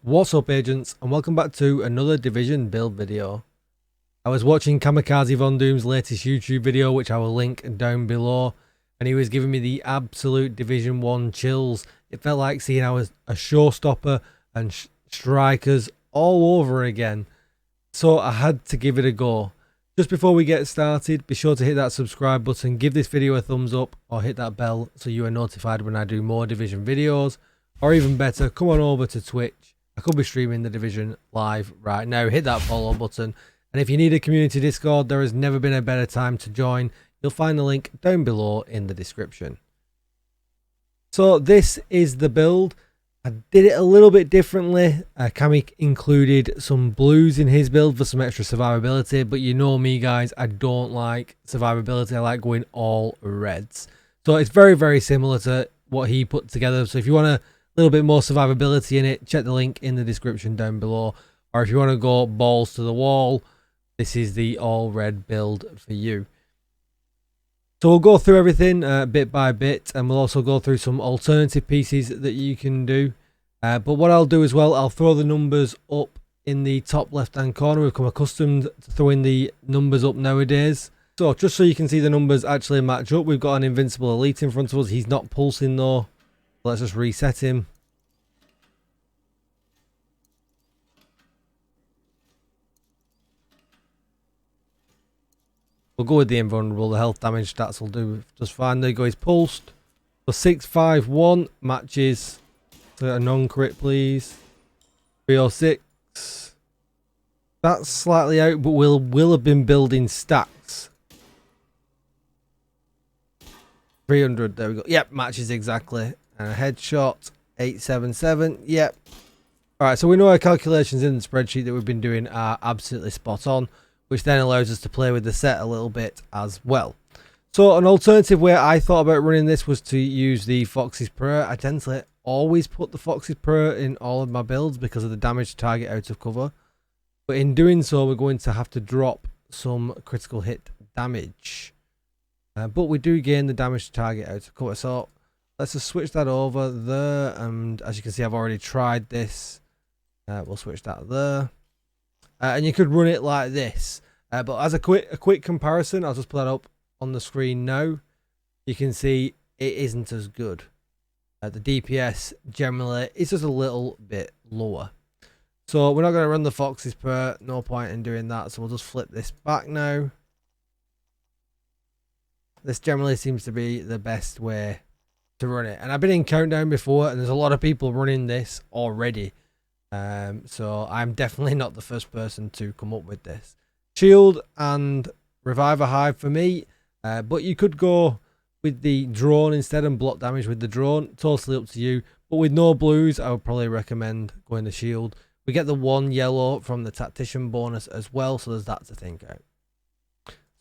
What's up, agents, and welcome back to another Division build video. I was watching Kamikaze Von Doom's latest YouTube video, which I will link down below, and he was giving me the absolute Division 1 chills. It felt like seeing a showstopper and strikers all over again, so I had to give it a go. Just before we get started, be sure to hit that subscribe button, give this video a thumbs up, or hit that bell so you are notified when I do more Division videos, or even better, come on over to Twitch. I could be streaming the Division live right now. Hit that follow button. And if you need a community Discord, there has never been a better time to join. You'll find the link down below in the description. So this is the build. I did it a little bit differently. Kami included some blues in his build for some extra survivability. But you know me, guys, I don't like survivability. I like going all reds. So it's very, very similar to what he put together. So if you want to little bit more survivability in it, check the link in the description down below. Or if you want to go balls to the wall, this is the all red build for you. So we'll go through everything bit by bit, and we'll also go through some alternative pieces that you can do. But what I'll do as well, I'll throw the numbers up in the top left hand corner. We've become accustomed to throwing the numbers up nowadays. So just so you can see the numbers actually match up, we've got an invincible elite in front of us. He's not pulsing though. Let's just reset him. We'll go with the invulnerable. The health damage stats will do just fine. There you go, he's pulsed. So 651 matches. So a non-crit, please. 306. That's slightly out, but will have been building stacks. 300, there we go. Yep, matches exactly. And a headshot, 877. Yep. Alright, so we know our calculations in the spreadsheet that we've been doing are absolutely spot on, which then allows us to play with the set a little bit as well. So an alternative way I thought about running this was to use the Fox's Prayer. I tend to always put the Fox's Prayer in all of my builds because of the damage to target out of cover. But in doing so, we're going to have to drop some critical hit damage. But we do gain the damage to target out of cover. So let's just switch that over there. And as you can see, I've already tried this. We'll switch that there. And you could run it like this. But as a quick comparison, I'll just put that up on the screen now. You can see it isn't as good. The DPS generally is just a little bit lower. So we're not going to run the Fox's Prayer. No point in doing that. So we'll just flip this back now. This generally seems to be the best way to run it. And I've been in Countdown before, and there's a lot of people running this already. So I'm definitely not the first person to come up with this. Shield and Reviver Hive for me, but you could go with the drone instead and block damage with the drone. Totally up to you. But with no blues, I would probably recommend going the shield. We get the 1 yellow from the tactician bonus as well, so there's that to think out.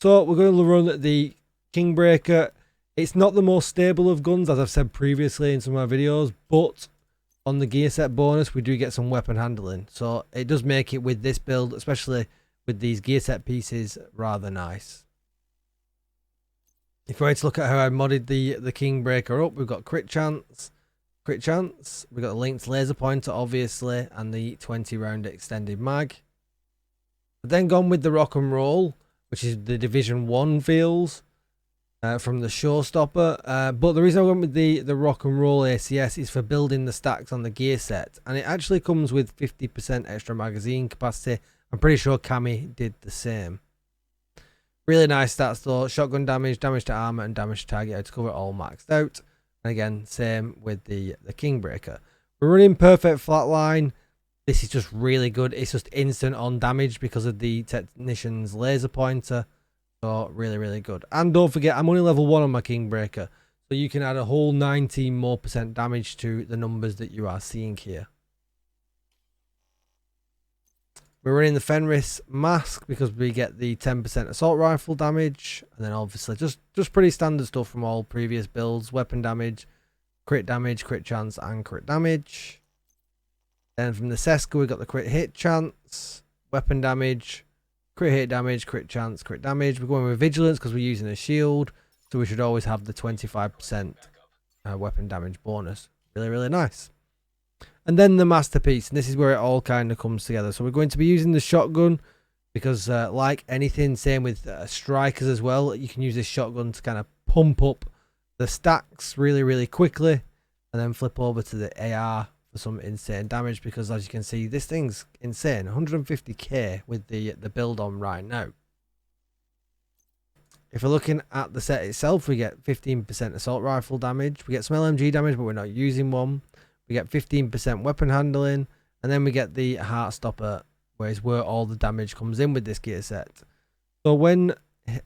So we're going to run the KINGBREAKER. It's not the most stable of guns, as I've said previously in some of my videos, but on the gear set bonus, we do get some weapon handling. So it does make it with this build, especially with these gear set pieces, rather nice. If we were to look at how I modded the KINGBREAKER up, we've got crit chance. We've got the linked laser pointer, obviously, and the 20 round extended mag. I've then gone with the rock and roll, which is the Division 1 feels. From the showstopper, but the reason I went with the rock and roll ACS is for building the stacks on the gear set, and it actually comes with 50% extra magazine capacity. I'm pretty sure Kami did the same. Really nice stats though. Shotgun damage, damage to armor, and damage to target out to cover all maxed out. And again, same with the KINGBREAKER. We're running perfect flatline. This is just really good. It's just instant on damage because of the technician's laser pointer. So really, really good. And don't forget, I'm only level 1 on my KINGBREAKER. So you can add a whole 19% more damage to the numbers that you are seeing here. We're running the Fenris mask because we get the 10% assault rifle damage. And then obviously just pretty standard stuff from all previous builds. Weapon damage, crit chance, and crit damage. Then from the Seska, we got the crit hit chance, weapon damage, crit hit damage, crit chance, crit damage. We're going with vigilance because we're using a shield, so we should always have the 25% weapon damage bonus. Really, really nice. And then the masterpiece, and this is where it all kind of comes together. So we're going to be using the shotgun because like anything, same with strikers as well, you can use this shotgun to kind of pump up the stacks really quickly, and then flip over to the AR for some insane damage, because as you can see, this thing's insane. 150k with the build on right now. If we're looking at the set itself, we get 15% assault rifle damage, we get some LMG damage but we're not using one, we get 15% weapon handling, and then we get the heart stopper, where all the damage comes in with this gear set. So when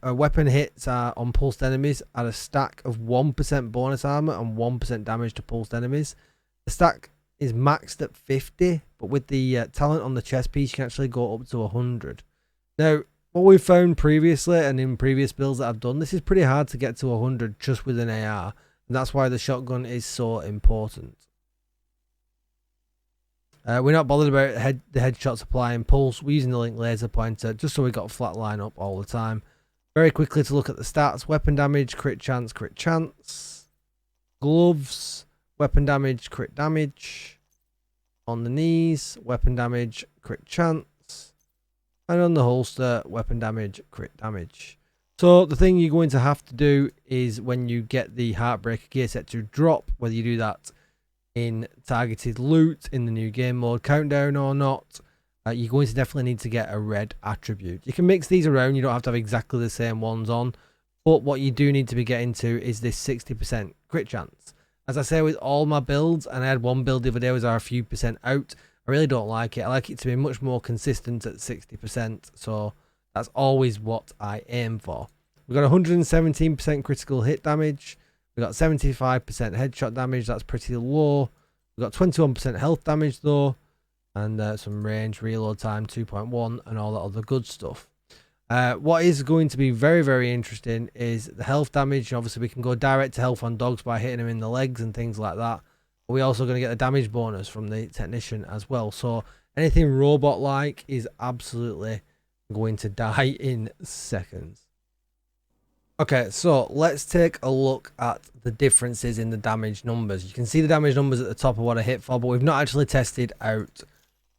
a weapon hits on pulsed enemies, add a stack of 1% bonus armor and 1% damage to pulsed enemies. The stack is maxed at 50, but with the talent on the chest piece, you can actually go up to 100. Now, what we've found previously and in previous builds that I've done, this is pretty hard to get to 100 just with an AR, and that's why the shotgun is so important. We're not bothered about the headshot supply and pulse. We're using the link laser pointer just so we got a flat line up all the time. Very quickly to look at the stats: weapon damage, crit chance, gloves, weapon damage, crit damage, on the knees, weapon damage, crit chance, and on the holster, weapon damage, crit damage. So the thing you're going to have to do is, when you get the Heartbreaker gear set to drop, whether you do that in targeted loot in the new game mode countdown or not, you're going to definitely need to get a red attribute. You can mix these around, you don't have to have exactly the same ones on, but what you do need to be getting to is this 60% crit chance. As I say with all my builds, and I had one build the other day was a few percent out, I really don't like it. I like it to be much more consistent at 60%, so that's always what I aim for. We've got 117% critical hit damage, we've got 75% headshot damage, that's pretty low. We've got 21% health damage though, and some range, reload time 2.1, and all that other good stuff. What is going to be very interesting is the health damage. Obviously we can go direct to health on dogs by hitting them in the legs and things like that, but we're also going to get the damage bonus from the technician as well. So anything robot like is absolutely going to die in seconds. Okay, so let's take a look at the differences in the damage numbers. You can see the damage numbers at the top of what I hit for, but we've not actually tested out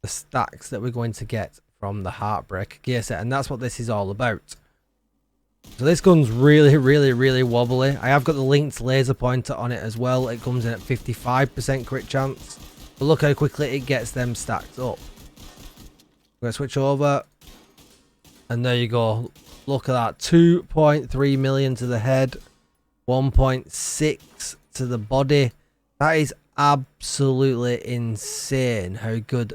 the stacks that we're going to get from the Heartbreaker gear set, and that's what this is all about. So this gun's really wobbly. I have got the linked laser pointer on it as well. It comes in at 55% crit chance, but look how quickly it gets them stacked up. I'm going to switch over, and there you go. Look at that, 2.3 million to the head, 1.6 to the body. That is absolutely insane how good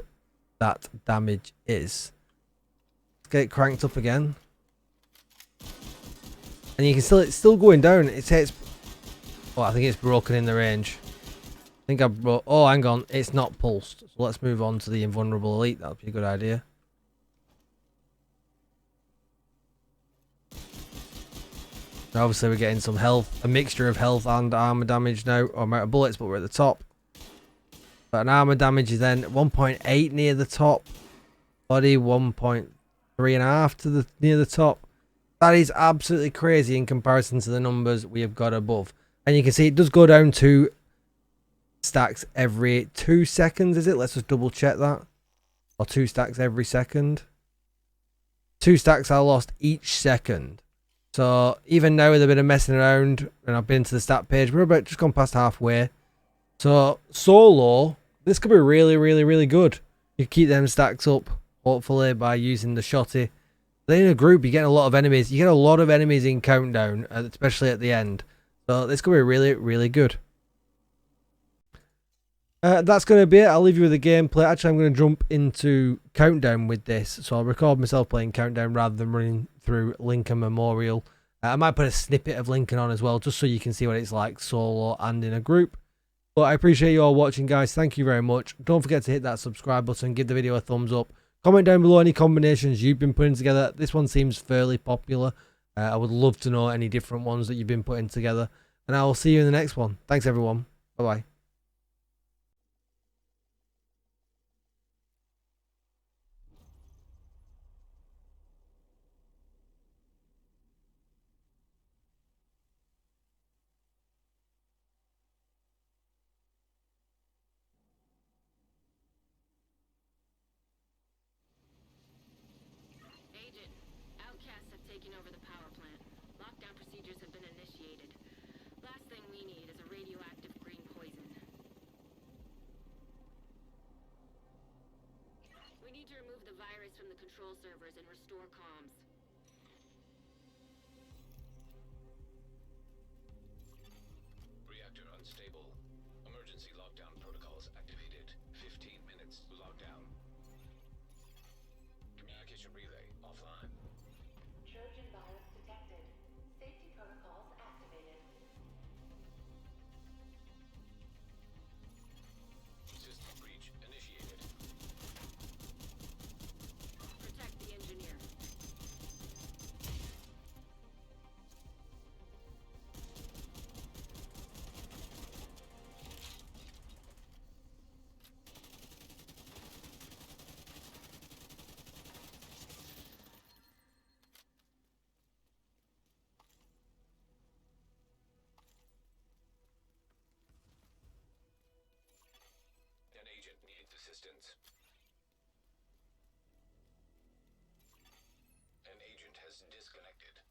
that damage is. Let's get it cranked up again. And you can still, it's still going down. It hits, oh, I think it's broken in the range. I think I broke, oh, hang on, it's not pulsed. So let's move on to the invulnerable elite. That would be a good idea. Obviously we're getting some health, a mixture of health and armor damage now, or amount of bullets, but we're at the top. But an armor damage is then 1.8 near the top, body 1.3.5 to the near the top. That is absolutely crazy in comparison to the numbers we have got above. And you can see it does go down to stacks every 2 seconds, is it? Let's just double check that. Or 2 stacks every second. 2 stacks are lost each second. So even now with a bit of messing around, and I've been to the stat page, we're about just gone past halfway. So solo, this could be really good. You keep them stacks up, hopefully, by using the shotty. Then in a group, you get a lot of enemies. You get a lot of enemies in countdown, especially at the end. So this could be really good. That's going to be it. I'll leave you with the gameplay. Actually, I'm going to jump into countdown with this. So I'll record myself playing countdown rather than running through Lincoln Memorial. I might put a snippet of Lincoln on as well, just so you can see what it's like solo and in a group. But I appreciate you all watching, guys. Thank you very much. Don't forget to hit that subscribe button. Give the video a thumbs up. Comment down below any combinations you've been putting together. This one seems fairly popular. I would love to know any different ones that you've been putting together. And I will see you in the next one. Thanks, everyone. Bye-bye. taking over the power plant. Lockdown procedures have been initiated. Last thing we need is a radioactive green poison. We need to remove the virus from the control servers and restore comms. Reactor unstable. Emergency lockdown protocols activated. 15 minutes lockdown. Communication relay offline. Trojan virus detected. Safety protocols activated. System breach initiated. Protect the engineer. An agent needs assistance. An agent has disconnected.